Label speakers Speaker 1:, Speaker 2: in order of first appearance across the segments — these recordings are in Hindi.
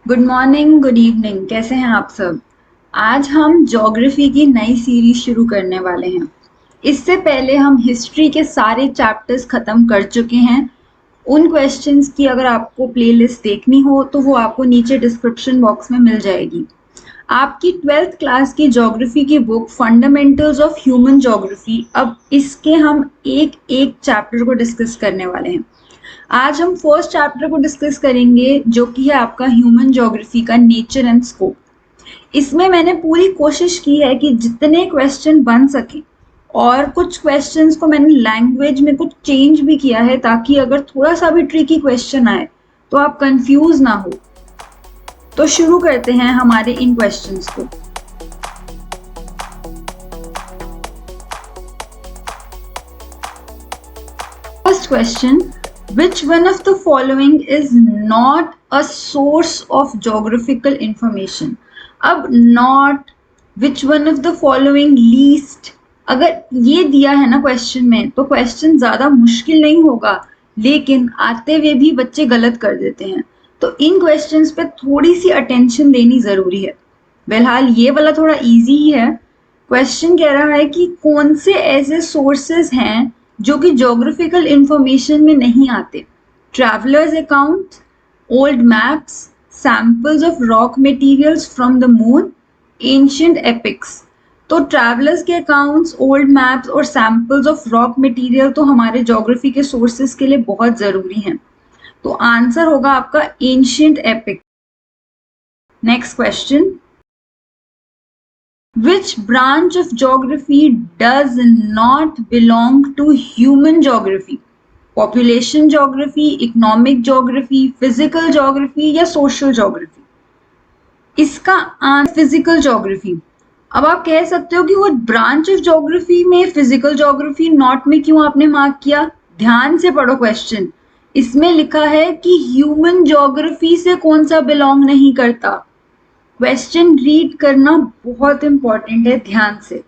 Speaker 1: Good morning, good evening. कैसे हैं आप सब? आज हम ज्योग्राफी की नई सीरीज शुरू करने वाले हैं। इससे पहले हम हिस्ट्री के सारे चैप्टर्स खत्म कर चुके हैं। उन क्वेश्चंस की अगर आपको प्लेलिस्ट देखनी हो तो वो आपको नीचे डिस्क्रिप्शन बॉक्स में मिल जाएगी। आपकी 12th क्लास की ज्योग्राफी की book fundamentals of human geography, अब इसके हम एक एक चैप्टर को डिस्कस करने वाले हैं। आज हम फर्स्ट चैप्टर को डिस्कस करेंगे जो कि है आपका ह्यूमन ज्योग्राफी का नेचर एंड स्कोप। इसमें मैंने पूरी कोशिश की है कि जितने क्वेश्चन बन सके, और कुछ क्वेश्चंस को मैंने लैंग्वेज में कुछ चेंज भी किया है ताकि अगर थोड़ा सा भी ट्रिकी क्वेश्चन आए तो आप कंफ्यूज ना हो। तो शुरू करते हैं हमारे इन क्वेश्चंस को। First question, which one of the following is not a source of geographical information? अब not, which one of the following least, अगर ये दिया है ना क्वेश्चन में तो क्वेश्चन ज्यादा मुश्किल नहीं होगा, लेकिन आते हुए भी बच्चे गलत कर देते हैं। तो इन क्वेश्चंस पे थोड़ी सी अटेंशन देनी जरूरी है। बहरहाल ये वाला थोड़ा इजी ही है। क्वेश्चन कह रहा है कि कौन से ऐसे सोर्सेज हैं जो कि ज्योग्राफिकल इंफॉर्मेशन में नहीं आते? Travellers account, old maps, samples of rock materials from the moon, ancient epics. तो ट्रैवलर्स के अकाउंट्स, ओल्ड मैप्स और सैंपल्स ऑफ रॉक मटेरियल तो हमारे ज्योग्राफी के सोर्सेज के लिए बहुत जरूरी हैं। तो आंसर होगा आपका ancient epic. Next question, which branch of geography does not belong to human geography? Population geography, economic geography, physical geography या social geography? इसका आंसर फिजिकल ज्योग्राफी। अब आप कह सकते हो कि वो ब्रांच ऑफ ज्योग्राफी में फिजिकल ज्योग्राफी नॉट में क्यों आपने मार्क किया? ध्यान से पढ़ो क्वेश्चन। इसमें लिखा है कि ह्यूमन ज्योग्राफी से कौन सा बिलोंग नहीं करता। क्वेश्चन रीड करना बहुत इंपॉर्टेंट है, ध्यान से।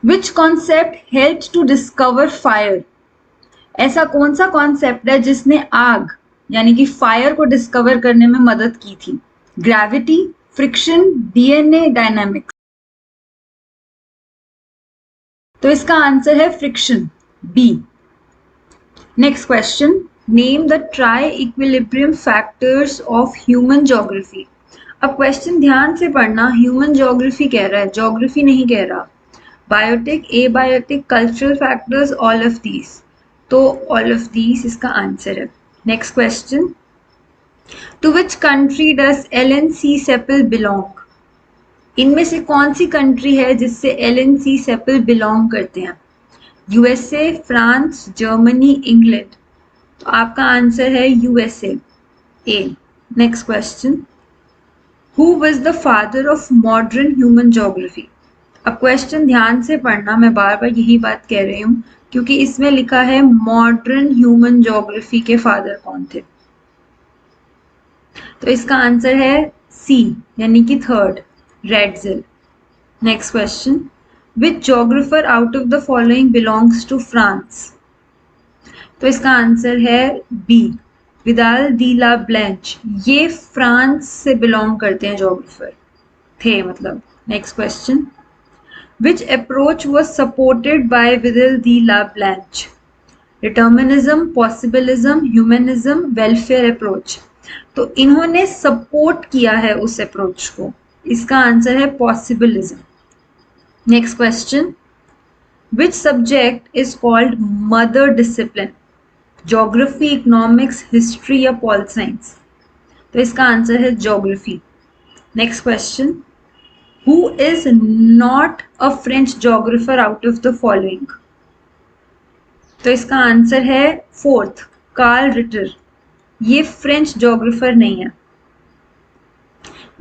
Speaker 1: Which concept helped to discover fire? ऐसा कौन सा कॉन्सेप्ट है जिसने आग यानी कि फायर को डिस्कवर करने में मदद की थी? Gravity, friction, DNA, dynamics. तो इसका आंसर है friction, B. Next question, name the tri equilibrium factors of human geography. अब क्वेश्चन ध्यान से पढ़ना, ह्यूमन ज्योग्राफी कह रहा है, ज्योग्राफी नहीं कह रहा। Biotic, abiotic, cultural factors, all of these. तो ऑल ऑफ दीज इसका आंसर है। Next question, to which country does Ellen C Semple belong? इनमें से कौन सी कंट्री है जिससे एलएनसी सेपल बिलोंग करते हैं? USA, France, Germany, England. तो आपका आंसर है USA, A. Next question, Who was the father of modern human geography? अब क्वेश्चन ध्यान से पढ़ना, मैं बार बार यही बात कह रही हूँ क्योंकि इसमें लिखा है मॉडर्न ह्यूमन ज्योग्राफी के फादर कौन थे। तो इसका आंसर है सी यानी कि third, Ratzel. Next question, which geographer out of the following belongs to France? तो इसका आंसर है B, Vidal de la Blache. ये फ्रांस से बिलोंग करते हैं, ज्योग्राफर थे मतलब। Next question, which approach was supported by Vidal de la Blache? Determinism, possibilism, humanism, welfare approach. तो इन्होंने सपोर्ट किया है उस अप्रोच को। इसका आंसर है possibilism. Next question, which subject is called mother discipline? Geography, economics, history या पॉल साइंस? तो इसका आंसर है geography. Next question, who is not a French geographer out of the following? तो इसका आंसर है फोर्थ, कार्ल रिटर। ये फ्रेंच ज्योग्राफर नहीं है।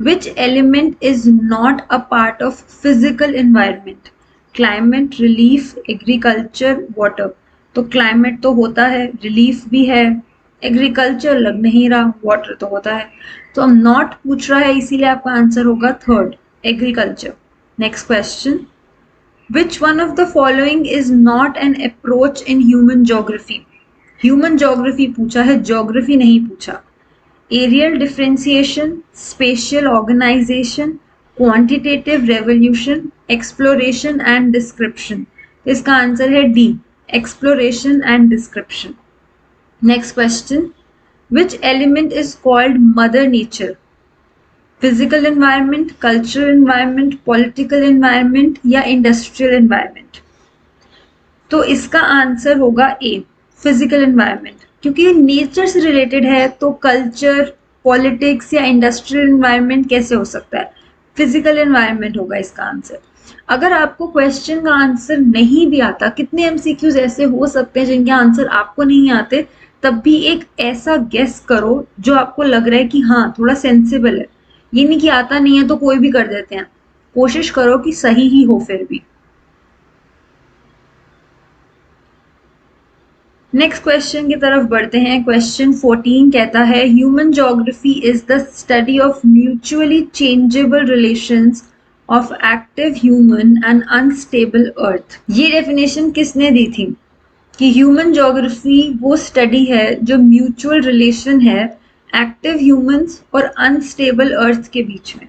Speaker 1: Which element is not a part of physical environment? Climate, relief, agriculture, water. तो क्लाइमेट तो होता है, रिलीफ भी है, एग्रीकल्चर लग नहीं रहा, वाटर तो होता है। तो हम नॉट पूछ रहा है, इसीलिए आपका आंसर होगा third, agriculture. Next question, which one of the following is not an approach in human geography? Human geography पूछा है, ज्योग्राफी नहीं पूछा। Areal differentiation, spatial organisation, quantitative revolution, exploration and description. इसका आंसर है D, exploration and description. Next question, which element is called mother nature? Physical environment, cultural environment, political environment या इंडस्ट्रियल एनवायरनमेंट? तो इसका आंसर होगा ए, फिजिकल एनवायरनमेंट, क्योंकि ये नेचर से रिलेटेड है तो कल्चर, पॉलिटिक्स या इंडस्ट्रियल एनवायरनमेंट कैसे हो सकता है? फिजिकल एनवायरनमेंट होगा इसका आंसर। अगर आपको क्वेश्चन का आंसर नहीं भी आता, कितने एमसीक्यूज ऐसे हो सकते हैं जिनके आंसर आपको नहीं आते, तब भी एक ऐसा गेस करो जो आपको लग रहा है कि हाँ थोड़ा सेंसिबल है। ये नहीं कि आता नहीं है तो कोई भी कर देते हैं, कोशिश करो कि सही ही हो फिर भी। नेक्स्ट क्वेश्चन की तरफ बढ़ते हैं। क्वेश्चन 14 कहता है human geography is the study of mutually changeable relations of active human and unstable earth. ये डेफिनेशन किसने दी थी कि ह्यूमन ज्योग्राफी वो स्टडी है जो म्यूचुअल रिलेशन है एक्टिव ह्यूमंस और अनस्टेबल अर्थ के बीच में?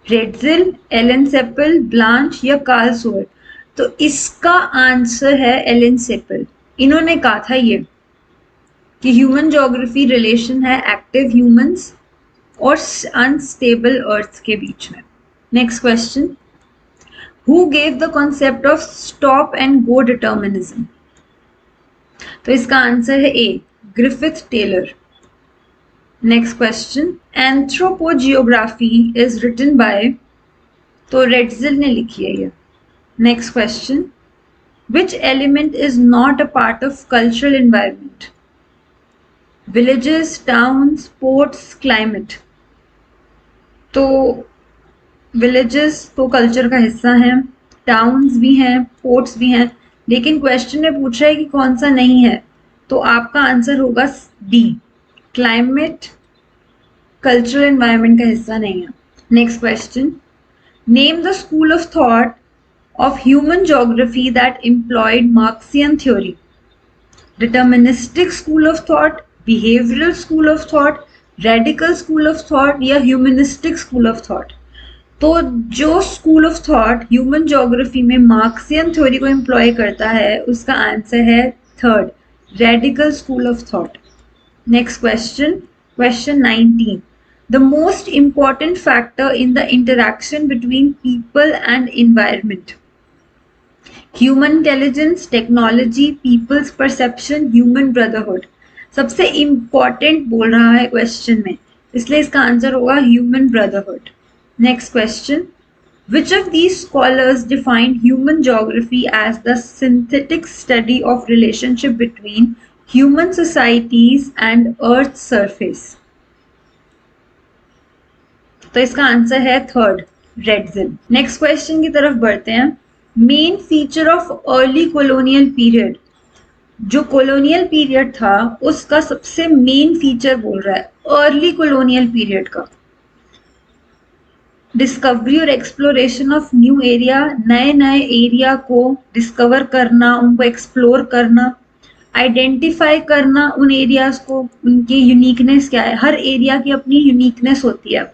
Speaker 1: रेडजिल, एलन सेपल, ब्लांच या कार्ल सोअर? तो इसका आंसर है एलन सेपल। इन्होंने कहा था ये कि ह्यूमन ज्योग्राफी रिलेशन है एक्टिव ह्यूमंस और अनस्टेबल अर्थ के बीच में। Next question, who gave the concept of stop and go determinism? तो इसका आंसर है A, Griffith Taylor. Next question, anthropogeography is written by? तो रेडजिल ने लिखी है ये। Next question, which element is not a part of cultural environment? Villages, towns, ports, climate? तो villages तो कल्चर का हिस्सा हैं, टाउन्स भी हैं, पोर्ट्स भी हैं, लेकिन क्वेश्चन में पूछा है कि कौन सा नहीं है, तो आपका आंसर होगा डी, क्लाइमेट कल्चरल एनवायरनमेंट का हिस्सा नहीं है। Next question, name the school of thought of human geography that employed Marxian theory? Deterministic school of thought, behavioral school of thought, radical school of thought या humanistic school of thought? तो जो school of thought human geography में मार्क्सियन थ्योरी को एम्प्लॉय करता है उसका आंसर है third, radical school of thought. Next question, question 19, the most important factor in the interaction between people and environment? Human intelligence, technology, people's perception, human brotherhood? सबसे इंपॉर्टेंट बोल रहा है क्वेश्चन में, इसलिए इसका आंसर होगा human brotherhood. Next question, which of these scholars defined human geography as the synthetic study of relationship between human societies and earth surface? तो इसका आंसर है थर्ड, रेडजिल। नेक्स्ट क्वेश्चन की तरफ बढ़ते हैं। Main feature of early colonial period, जो कॉलोनियल पीरियड था उसका सबसे मेन फीचर बोल रहा है अर्ली कॉलोनियल पीरियड का। डिस्कवरी और एक्सप्लोरेशन ऑफ न्यू एरिया, नए नए एरिया को डिस्कवर करना, उनको एक्सप्लोर करना, आइडेंटिफाई करना उन एरियाज को, उनकी यूनिकनेस क्या है। हर एरिया की अपनी यूनिकनेस होती है।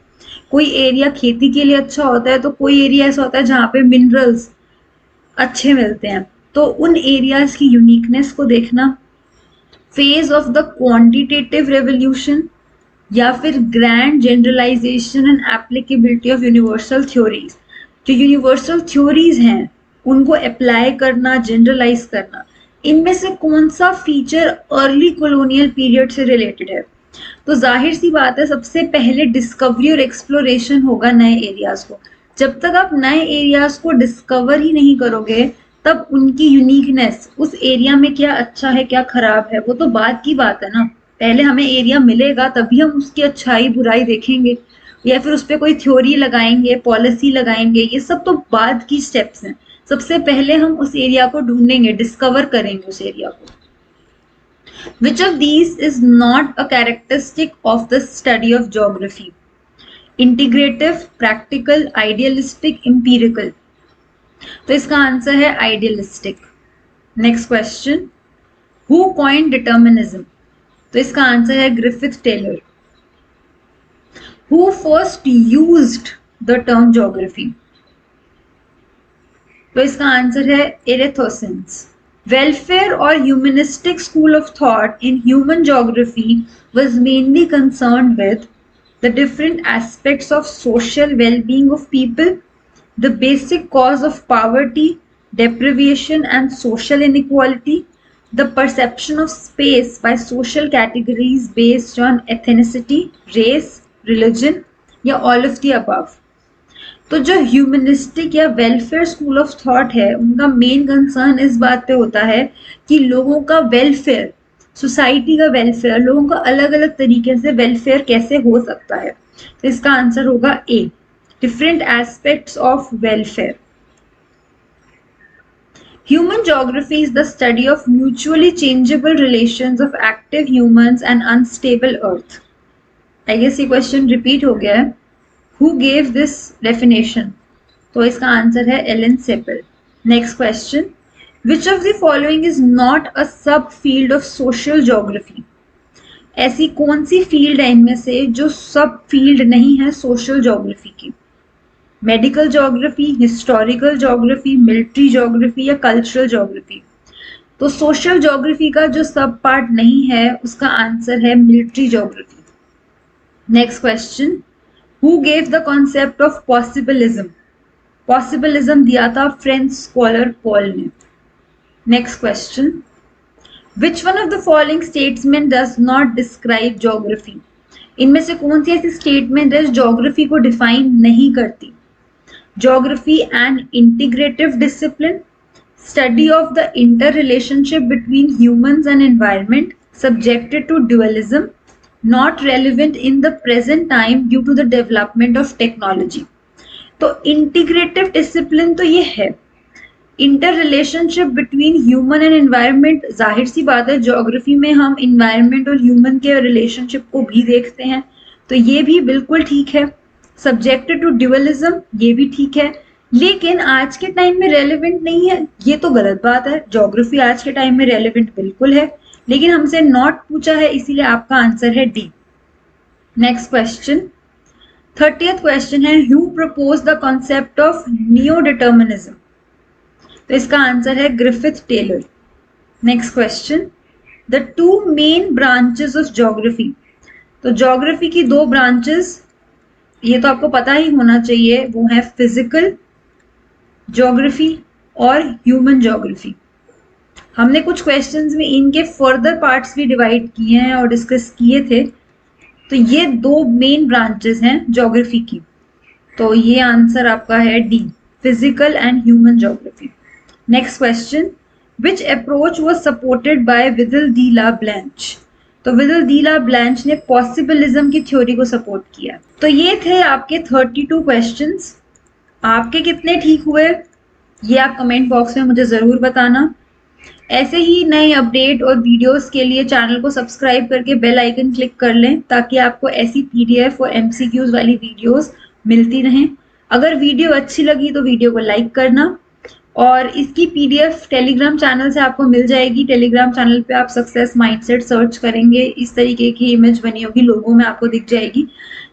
Speaker 1: कोई एरिया खेती के लिए अच्छा होता है तो कोई एरिया ऐसा होता है जहाँ पे मिनरल्स अच्छे मिलते हैं, तो उन एरियाज की यूनिकनेस को देखना। Phase of the quantitative revolution या फिर grand generalisation and applicability of universal theories, जो यूनिवर्सल थ्योरीज हैं उनको अप्लाई करना, जनरलाइज करना। इनमें से कौन सा फीचर अर्ली कॉलोनियल पीरियड से रिलेटेड है? तो जाहिर सी बात है सबसे पहले डिस्कवरी और एक्सप्लोरेशन होगा नए एरियाज को। जब तक आप नए एरियाज को डिस्कवर ही नहीं करोगे तब उनकी यूनिकनेस, उस एरिया में क्या अच्छा है क्या खराब है, वो तो बाद की बात है ना। पहले हमें एरिया मिलेगा तभी हम उसकी अच्छाई बुराई देखेंगे, या फिर उस पर कोई थ्योरी लगाएंगे, पॉलिसी लगाएंगे, ये सब तो बाद की स्टेप्स हैं। सबसे पहले हम उस एरिया को ढूंढेंगे, डिस्कवर करेंगे उस एरिया को। Which of these is not a characteristic of the study of geography? Integrative, practical, idealistic, empirical? तो इसका आंसर है idealistic. Next question. Who coined determinism? तो इसका आंसर है Griffith Taylor. Who first used the term geography? तो इसका आंसर है एरेथोसेंस। Welfare or humanistic school of thought in human geography was mainly concerned with the different aspects of social well-being of people, the basic cause of poverty, deprivation and social inequality, the perception of space by social categories based on ethnicity, race, religion, या all of the above. तो जो ह्यूमनिस्टिक या वेलफेयर स्कूल ऑफ थॉट है उनका मेन कंसर्न इस बात पे होता है कि लोगों का वेलफेयर, सोसाइटी का वेलफेयर, लोगों का अलग अलग तरीके से वेलफेयर कैसे हो सकता है। तो इसका आंसर होगा A, different aspects of welfare. Human geography is the study of mutually changeable relations of active humans and unstable earth. I guess ये क्वेश्चन रिपीट हो गया है। Who gave this definition? तो इसका आंसर है Ellen Semple. Next question, which of the following is not a sub field of social geography? ऐसी कौन सी फील्ड है इनमें से जो सब फील्ड नहीं है सोशल ज्योग्राफी की? Medical geography, historical geography, military geography या कल्चरल ज्योग्राफी? तो सोशल ज्योग्राफी का जो सब पार्ट नहीं है उसका आंसर है military geography. Next question, who gave the concept of possibilism? Possibilism दिया था फ्रेंच स्कॉलर पॉल ने। Next question, which one of the following statement does not describe geography? इनमें से कौन सी ऐसी स्टेटमेंट है ज्योग्राफी को डिफाइन नहीं करती? Geography and integrative discipline, study of the inter relationship between humans and environment, subjected to dualism, not relevant in the present time due to the development of technology. तो इंटीग्रेटिव डिसिप्लिन तो ये है, inter relationship between human and environment, जाहिर सी बात है ज्योग्राफी में हम इन्वायरमेंट और ह्यूमन के रिलेशनशिप को भी देखते हैं, तो ये भी बिल्कुल ठीक है। सब्जेक्टेड टू ड्यूअलिज्म, ये भी ठीक है, लेकिन आज के टाइम में रेलेवेंट नहीं है, ये तो गलत बात है। ज्योग्राफी आज के टाइम में रेलेवेंट बिल्कुल है, लेकिन हमसे नॉट पूछा है, इसीलिए आपका आंसर है D. Next question, 30th question है, who propose the concept of neo determinism? तो इसका आंसर है Griffith Taylor. Next question, the two main branches of geography? तो ज्योग्राफी की दो ब्रांचेस, ये तो आपको पता ही होना चाहिए, वो है फिजिकल ज्योग्राफी और ह्यूमन ज्योग्राफी। हमने कुछ क्वेश्चंस में इनके फर्दर पार्ट्स भी डिवाइड किए हैं और डिस्कस किए थे। तो ये दो मेन ब्रांचेस हैं ज्योग्राफी की, तो ये आंसर आपका है D, physical and human geography. Next question, which approach was supported by Vidal de la Blache? तो विदल डी ला ब्लैंच ने पॉसिबलिज्म की थ्योरी को सपोर्ट किया। तो ये थे आपके 32 क्वेश्चंस। आपके कितने ठीक हुए ये आप कमेंट बॉक्स में मुझे ज़रूर बताना। ऐसे ही नए अपडेट और वीडियोस के लिए चैनल को सब्सक्राइब करके बेल आइकन क्लिक कर लें, ताकि आपको ऐसी पीडीएफ और एमसीक्यूज वाली वीडियोस मिलती रहें। अगर वीडियो अच्छी लगी तो वीडियो को लाइक करना, और इसकी पीडीएफ टेलीग्राम चैनल से आपको मिल जाएगी। टेलीग्राम चैनल पे आप सक्सेस माइंडसेट सर्च करेंगे, इस तरीके की इमेज बनी होगी, लोगों में आपको दिख जाएगी।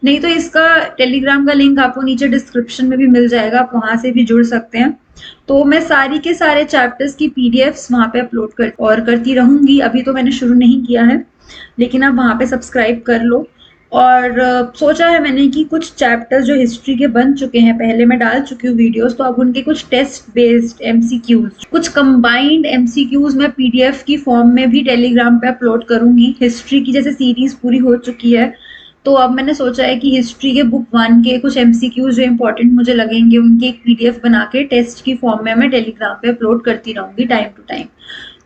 Speaker 1: नहीं तो इसका टेलीग्राम का लिंक आपको नीचे डिस्क्रिप्शन में भी मिल जाएगा, आप वहां से भी जुड़ सकते हैं। तो मैं सारी के सारे चैप्टर्स की पीडीएफ्स वहां पे अपलोड करती रहूंगी। अभी तो मैंने शुरू नहीं किया है, लेकिन आप वहां पे सब्सक्राइब कर लो। और सोचा है मैंने कि कुछ चैप्टर्स जो हिस्ट्री के बन चुके हैं, पहले मैं डाल चुकी हूँ वीडियोस, तो अब उनके कुछ टेस्ट बेस्ड एमसीक्यूज, कुछ कंबाइंड एमसीक्यूज मैं पीडीएफ की फॉर्म में भी टेलीग्राम पे अपलोड करूंगी। हिस्ट्री की जैसे सीरीज पूरी हो चुकी है, तो अब मैंने सोचा है कि हिस्ट्री के बुक 1 के कुछ एमसीक्यूज जो इंपॉर्टेंट मुझे लगेंगे, उनकी एक पीडीएफ बना के टेस्ट की फॉर्म में मैं टेलीग्राम पे अपलोड करती रहूंगी टाइम टू टाइम।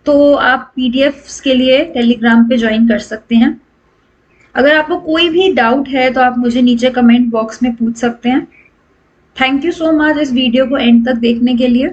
Speaker 1: तो आप पीडीएफ्स के लिए टेलीग्राम पे ज्वाइन कर सकते हैं। अगर आपको कोई भी डाउट है तो आप मुझे नीचे कमेंट बॉक्स में पूछ सकते हैं। थैंक यू सो मच इस वीडियो को एंड तक देखने के लिए।